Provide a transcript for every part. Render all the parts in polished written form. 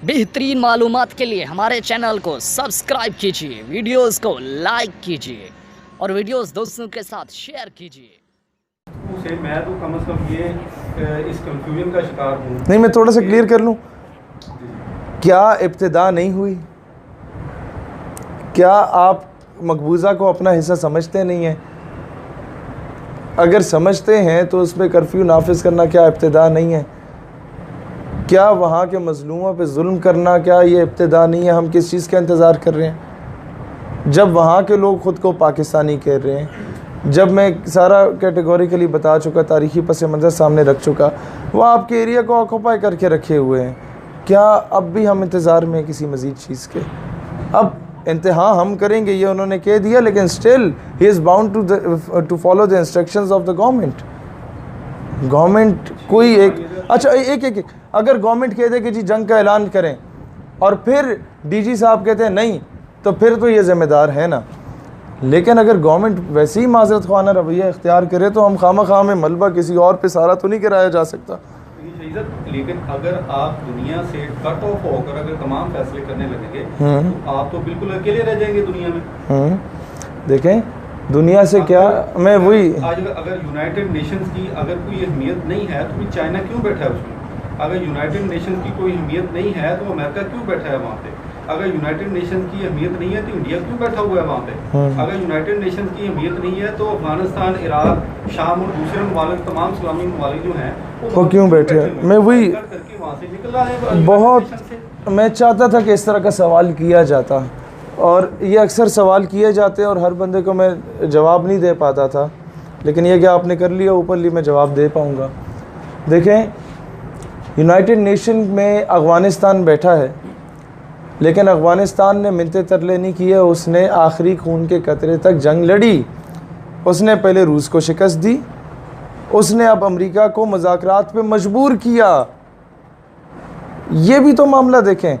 बेहतरीन मालूमात के लिए हमारे चैनल को सब्सक्राइब कीजिए, वीडियोस को लाइक कीजिए और वीडियोस दोस्तों के साथ शेयर कीजिए। उसे मैं तो कम से कम ये इस कंफ्यूजन का शिकार हूँ। नहीं, मैं थोड़ा सा क्लियर कर लूँ, क्या इब्तिदा नहीं हुई? क्या आप मकबूजा को अपना हिस्सा समझते नहीं हैं? अगर समझते हैं तो उस पर कर्फ्यू नाफिज करना क्या इब्तिदा नहीं है? क्या वहाँ के मजलूमों पे जुल्म करना क्या ये इब्तिदा नहीं है? हम किस चीज़ का इंतज़ार कर रहे हैं जब वहाँ के लोग ख़ुद को पाकिस्तानी कह रहे हैं? जब मैं सारा कैटेगोरिकली बता चुका, तारीख़ी पस मंज़र सामने रख चुका, वो आपके एरिया को ऑक्यूपाई करके रखे हुए हैं। क्या अब भी हम इंतज़ार में किसी मज़ीद चीज़ के? अब इंतहा हम करेंगे ये उन्होंने कह दिया, लेकिन still he is bound to follow the instructions of the government. कोई एक अगर गवर्नमेंट कह दे कि जी जंग का ऐलान करें और फिर डीजी साहब कहते हैं नहीं, तो फिर तो ये ज़िम्मेदार है ना। लेकिन अगर गवर्नमेंट वैसे ही माजरत ख़वाना रवैया इख्तियार करे तो हम खामा खा में मलबा किसी और पे सारा तो नहीं कराया जा सकता। लेकिन अगर आप दुनिया से कट ऑफ होकर अगर तमाम फैसले करने लगेंगे तो आप तो बिल्कुल अकेले रह जाएंगे दुनिया में। देखें दुनिया से क्या, मैं वही आज अगर यूनाइटेड नेशंस की अगर कोई अहमियत नहीं है तो फिर चाइना क्यों बैठा है उसमें? अगर यूनाइटेड नेशंस की कोई अहमियत नहीं है तो अमेरिका क्यों बैठा है वहाँ पे? अगर यूनाइटेड नेशन की अहमियत नहीं है तो इंडिया क्यों बैठा हुआ है वहाँ पे? अगर यूनाइटेड नेशन की अहमियत नहीं है तो अफगानिस्तान, इराक, शाम और दूसरे ममालिक, तमाम इस्लामी ममालिक जो हैं वो क्यों बैठे हैं? मैं वही वहाँ से निकल रहा है। बहुत मैं चाहता था कि इस तरह का सवाल किया जाता, और ये अक्सर सवाल किए जाते हैं और हर बंदे को मैं जवाब नहीं दे पाता था, लेकिन ये क्या आपने कर लिया ऊपरली मैं जवाब दे पाऊँगा। देखें, यूनाइटेड नेशन में अफ़गानिस्तान बैठा है, लेकिन अफ़गानिस्तान ने मिन्नतें तरले नहीं किए, उसने आखिरी खून के कतरे तक जंग लड़ी। उसने पहले रूस को शिकस्त दी, उसने अब अमेरिका को मुज़ाकरात पे मजबूर किया। ये भी तो मामला देखें।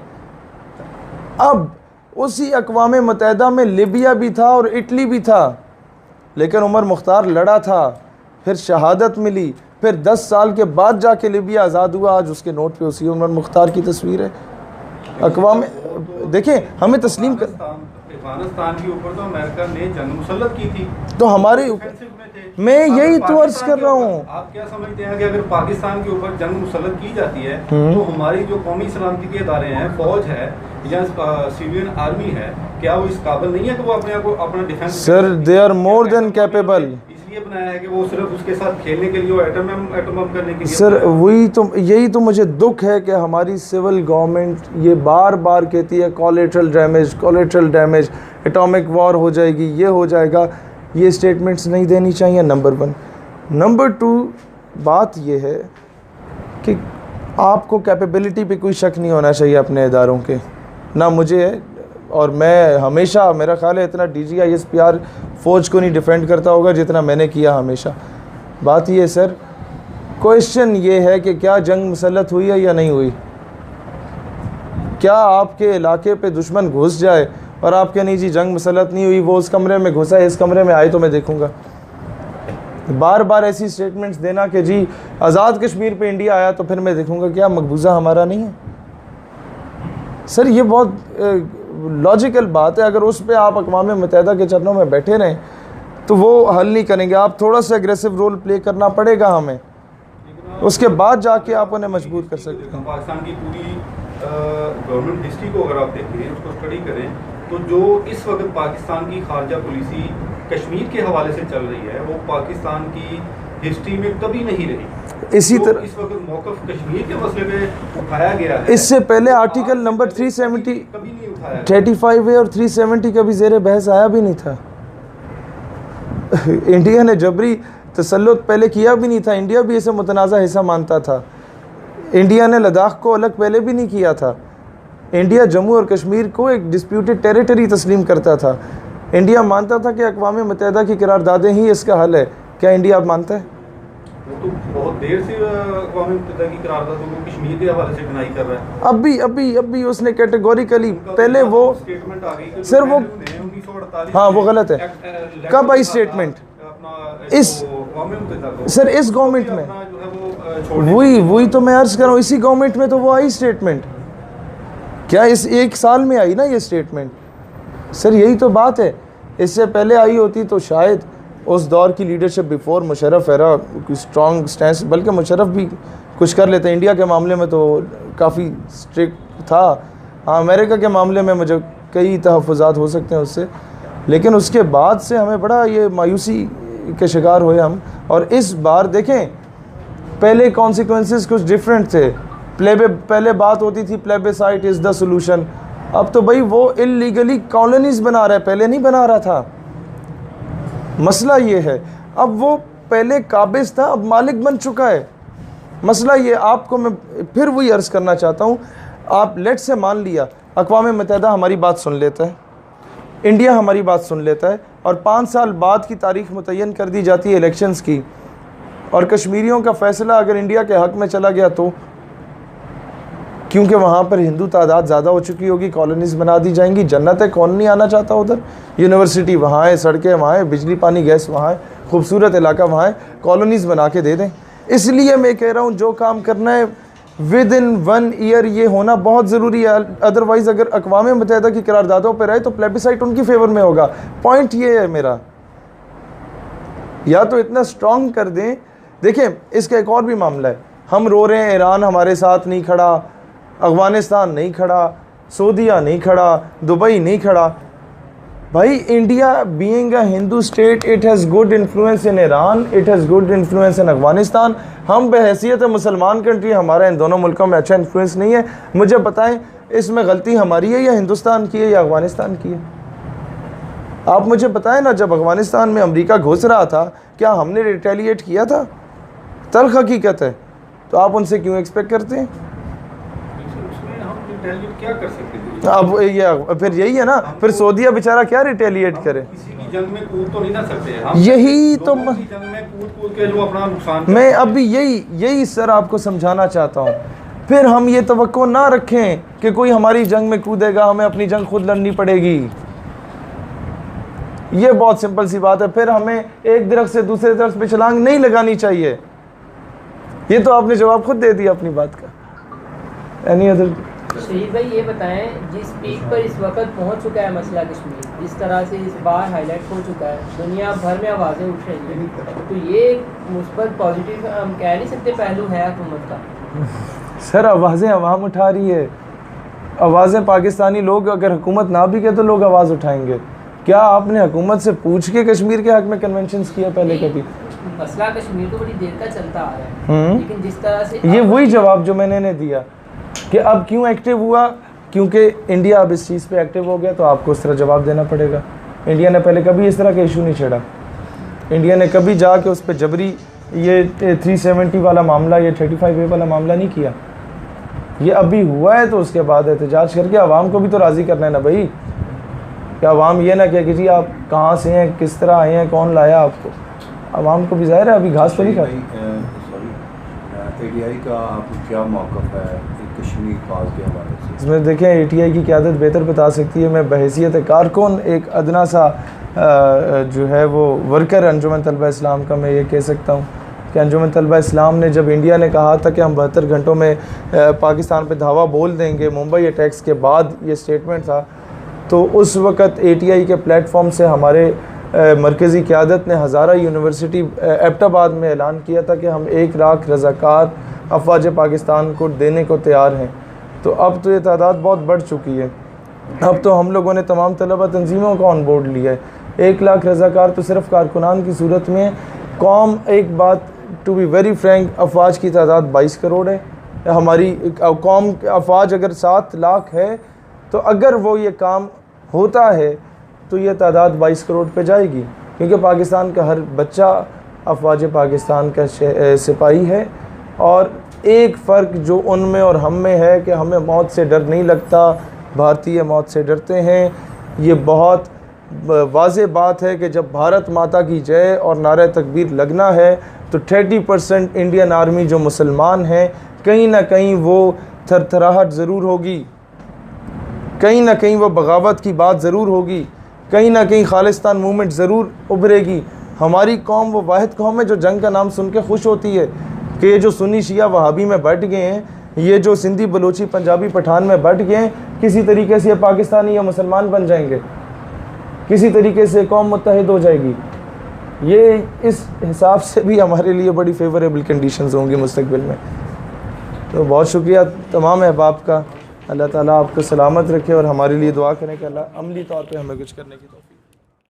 अब उसी अक़वाम मुत्तहिदा में लिबिया भी था और इटली भी था, लेकिन उमर मुख्तार लड़ा था, फिर शहादत मिली, फिर 10 साल के बाद जाके लिबिया आज़ाद हुआ। आज उसके नोट पे उसी उमर मुख्तार की तस्वीर है। अक़वाम देखें, हमें तस्लीम कर अफगानिस्तान के ऊपर तो अमेरिका ने जंग मुसल्लत की थी, तो हमारे मैं यही तो अर्ज कर रहा हूँ। आप क्या समझते हैं कि अगर पाकिस्तान के ऊपर जंग मुसल्लत की जाती है तो हमारी जो कौमी सलामती के इदारे हैं, फौज है या सिविलियन आर्मी है, क्या वो इस काबिल नहीं है कि वो अपने आप को अपना defence? Sir, they are more than capable. इसलिए बनाया है कि वो सिर्फ उसके साथ खेलने के लिए, एटम बम करने के लिए। सर वही तो, यही तो मुझे दुख है कि हमारी सिविल गवर्नमेंट ये बार बार कहती है कोलेटरल डैमेज, एटॉमिक वॉर हो जाएगी, ये हो जाएगा। ये स्टेटमेंट्स नहीं देनी चाहिए, नंबर 1। नंबर 2 बात ये है कि आपको कैपेबिलिटी पे कोई शक नहीं होना चाहिए अपने इदारों के, ना मुझे है। और मैं हमेशा, मेरा ख्याल है इतना DG ISPR फ़ौज को नहीं डिफेंड करता होगा जितना मैंने किया हमेशा। बात ये सर, क्वेश्चन ये है कि क्या जंग मुसल्लत हुई है या नहीं हुई? क्या आपके इलाके पे दुश्मन घुस जाए और आप क्या नहीं जी जंग मुसल्लत नहीं हुई, वो उस कमरे में घुसा है, इस कमरे में आए तो मैं देखूंगा? बार बार ऐसी स्टेटमेंट्स देना कि जी आज़ाद कश्मीर पे इंडिया आया तो फिर मैं देखूंगा, क्या मकबूजा हमारा नहीं है? सर ये बहुत लॉजिकल बात है। अगर उस पर आप अक़वाम मुत्तहिदा के चरणों में बैठे रहें तो वो हल नहीं करेंगे। आप थोड़ा सा एग्रेसिव रोल प्ले करना पड़ेगा हमें, उसके बाद जाके आप उन्हें मजबूर कर सकते हैं। पाकिस्तान की पूरी गवर्नमेंट हिस्ट्री को अगर आप देखें, उसको स्टडी करें, तो जो इस वक्त पाकिस्तान की खारजा पॉलिसी कश्मीर के हवाले से चल रही है वो पाकिस्तान की हिस्ट्री में कभी नहीं रही। इसी तरह इस वक्त मौक़िफ़ कश्मीर के मसले पे उठाया गया है। इससे पहले आर्टिकल नंबर 370 कभी नहीं उठाया, 35A और 370 कभी ज़ेर बहस आया भी नहीं था। इंडिया ने जबरी तसल्लुत पहले किया भी नहीं था, इंडिया भी इसे मुतनाज़ा हिस्सा मानता था। इंडिया ने लद्दाख को अलग पहले भी नहीं किया था। इंडिया जम्मू और कश्मीर को एक डिस्प्यूटेड टेरिटरी तस्लीम करता था। इंडिया मानता था कि अक़वाम मुत्तहिदा की करारदादें ही इसका हल है। क्या इंडिया अब मानता है? वो तो बहुत देर से अक़वाम मुत्तहिदा की करारदादों को कश्मीर के हवाले से डिनाई कर रहा है। अभी उसने कैटेगोरिकली पहले वो स्टेटमेंट आ गई सर वो 1948। हाँ वो गलत है। कब आई स्टेटमेंट? इस सर इस गवर्नमेंट में वही तो मैं अर्ज कर रहा हूँ, इसी गवर्नमेंट में तो वो आई स्टेटमेंट। क्या इस एक साल में आई ना ये स्टेटमेंट? सर यही तो बात है, इससे पहले आई होती तो शायद उस दौर की leadership before Musharraf era strong stand, बल्कि मुशर्रफ भी कुछ कर लेते। इंडिया के मामले में तो काफ़ी स्ट्रिक्ट था। हाँ, अमेरिका के मामले में मुझे कई तहफ़्फ़ुज़ात हो सकते हैं उससे, लेकिन उसके बाद से हमें बड़ा ये मायूसी के शिकार हुए हम। और इस बार देखें, पहले कॉन्सिक्वेंसेस कुछ डिफरेंट थे। पहले बात होती थी प्लेबिसाइट इज़ द सोल्यूशन, अब तो भाई वो इलीगली कॉलोनीज़ बना रहा है, पहले नहीं बना रहा था। मसला ये है, अब वो पहले काबिज़ था, अब मालिक बन चुका है। मसला ये, आपको मैं फिर वही अर्ज़ करना चाहता हूँ, आप लेट से मान लिया अक़वाम मुत्तहिदा हमारी बात सुन लेता है, इंडिया हमारी बात सुन लेता है, और 5 साल बाद की तारीख़ मुतय्यन कर दी जाती है इलेक्शंस की, और कश्मीरियों का फ़ैसला अगर इंडिया के हक़ में चला गया तो, क्योंकि वहाँ पर हिंदू तादाद ज़्यादा हो चुकी होगी, कॉलोनीज़ बना दी जाएंगी। जन्नत है, कौन नहीं आना चाहता उधर? यूनिवर्सिटी वहाँ है, सड़कें वहाँ है, बिजली पानी गैस वहाँ है, खूबसूरत इलाका वहाँ है, कॉलोनीज़ बना के दे दें। इसलिए मैं कह रहा हूँ जो काम करना है विद इन 1 ईयर ये होना बहुत ज़रूरी है। अदरवाइज़ अगर अक़वाम मुत्तहिदा की करारदादों पर रहे तो प्लेबिसाइट उनकी फेवर में होगा। पॉइंट ये है मेरा, या तो इतना स्ट्रॉन्ग कर दें। देखें, इसका एक और भी मामला है, हम रो रहे हैं ईरान हमारे साथ नहीं खड़ा, अफ़गानिस्तान नहीं खड़ा, सऊदीया नहीं खड़ा, दुबई नहीं खड़ा। भाई India being a Hindu state, it has good influence in Iran, it has good influence इन अफ़गानिस्तान। हम बहैसियत मुसलमान कंट्री, हमारा इन दोनों मुल्कों में अच्छा इन्फ्लुएंस नहीं है। मुझे बताएं इसमें गलती हमारी है या हिंदुस्तान की है या अफ़गानिस्तान की है? आप मुझे बताएं ना, जब अफ़गानिस्तान में अमेरिका घुस रहा था क्या हमने रिटेलिएट किया था? तल्ख़ हकीकत है, तो आप उनसे क्यों एक्सपेक्ट करते हैं? क्या कर सकते हैं? अब ये फिर यही है ना, फिर सऊदीया बेचारा क्या रिटेलिएट करे? किसी की जंग में कूद तो नहीं ना सकते हम, यही तो लोगों की जंग में कूद के जो अपना नुकसान मैं अभी यही सर आपको समझाना चाहता हूँ। फिर हम ये तवक्को ना रखें कि कोई हमारी जंग में कूदेगा, हमें अपनी जंग खुद लड़नी पड़ेगी। ये बहुत सिंपल सी बात है। फिर हमें एक दरख्त से दूसरे दरख्त पे छलांग नहीं लगानी चाहिए। ये तो आपने जवाब खुद दे दिया अपनी बात का। Any other? शहीद भाई ये बताएं, जिस पीक पर इस वक्त पहुंच चुका है मसला कश्मीर, जिस तरह से इस बार हाईलाइट हो चुका है, दुनिया भर में आवाज़ें उठ रही हैं, तो ये एक मुस्बत पॉजिटिव हम कह नहीं सकते पहलू है हुकूमत का? सर आवाज़ें अवाम उठा रही है, आवाज़ें पाकिस्तानी लोग, अगर हुकूमत ना भी कहे तो लोग आवाज़ उठाएंगे। क्या आपने हुकूमत से पूछ के कश्मीर के हक़ में कन्वेंशंस किया पहले कभी? मसला कश्मीर तो बड़ी देर का चलता आ रहा है, लेकिन जिस तरह से ये वही जवाब जो मैंने दिया कि अब क्यों एक्टिव हुआ, क्योंकि इंडिया अब इस चीज़ पे एक्टिव हो गया, तो आपको उस तरह जवाब देना पड़ेगा। इंडिया ने पहले कभी इस तरह का इशू नहीं छेड़ा। इंडिया ने कभी जाके उस पर जबरी ये 370 वाला मामला, ये 35A वाला मामला नहीं किया। ये अभी हुआ है तो उसके बाद एहतजाज करके आवाम को भी तो राज़ी करना है ना भाई। कि आवाम ये ना कहे कि जी आप कहाँ से हैं, किस तरह आए हैं, कौन लाया आपको। आवाम को भी ज़ाहिर है अभी घास तो नहीं खाती। ATI का आपको क्या मौक़िफ़ है कश्मीर पास के हवाले से? इसमें देखें ATI की क़यादत बेहतर बता सकती है। मैं बहैसियत कारकुन एक अदना सा जो है वो वर्कर अंजुमन तलबा इस्लाम का, मैं ये कह सकता हूँ कि अंजुमन तलबा इस्लाम ने, जब इंडिया ने कहा था कि हम 72 घंटों में पाकिस्तान पे धावा बोल देंगे, मुंबई अटैक्स के बाद ये स्टेटमेंट था, तो उस वक़्त ATI के प्लेटफॉर्म से हमारे मरकज़ी क़यादत ने हज़ारा यूनिवर्सिटी एबटाबाद में ऐलान किया था कि हम 1 लाख रज़ाकार अफ़वाज पाकिस्तान को देने को तैयार हैं। तो अब तो ये तादाद बहुत बढ़ चुकी है। अब तो हम लोगों ने तमाम तलबा तंजीमों को ऑन बोर्ड लिया है। 1 लाख रज़ाकार तो सिर्फ़ कारकुनान की सूरत में। कौम, एक बात टू बी वेरी फ्रैंक, अफ़वाज की तादाद 22 करोड़ है। हमारी कौम अफ़वाज अगर 7 लाख है, तो अगर वो ये काम होता है तो ये तादाद 22 करोड़ पे जाएगी, क्योंकि पाकिस्तान का हर बच्चा अफ़वाज पाकिस्तान का सिपाही है। और एक फ़र्क जो उनमें और हम में है कि हमें मौत से डर नहीं लगता, भारतीय मौत से डरते हैं। ये बहुत वाज़ेह बात है कि जब भारत माता की जय और नारे तकबीर लगना है तो 30% इंडियन आर्मी जो मुसलमान हैं, कहीं ना कहीं वो थरथराहट ज़रूर होगी, कहीं ना कहीं वो बगावत की बात ज़रूर होगी, कहीं ना कहीं खालिस्तान मूवमेंट ज़रूर उभरेगी। हमारी कौम वो वाहिद कौम है जो जंग का नाम सुन के खुश होती है कि ये जो सुन्नी शिया वहाबी में बैठ गए हैं, ये जो सिंधी बलोची पंजाबी पठान में बट गए हैं, किसी तरीके से ये पाकिस्तानी या मुसलमान बन जाएंगे, किसी तरीके से कौम मुत्तहिद हो जाएगी। ये इस हिसाब से भी हमारे लिए बड़ी फेवरेबल कंडीशंस होंगी मुस्तकबिल में। तो बहुत शुक्रिया तमाम अहबाब का। अल्लाह ताला आपको सलामत रखे और हमारे लिए दुआ करें कि अल्लाह अमली तौर पे हमें कुछ करने की तौफीक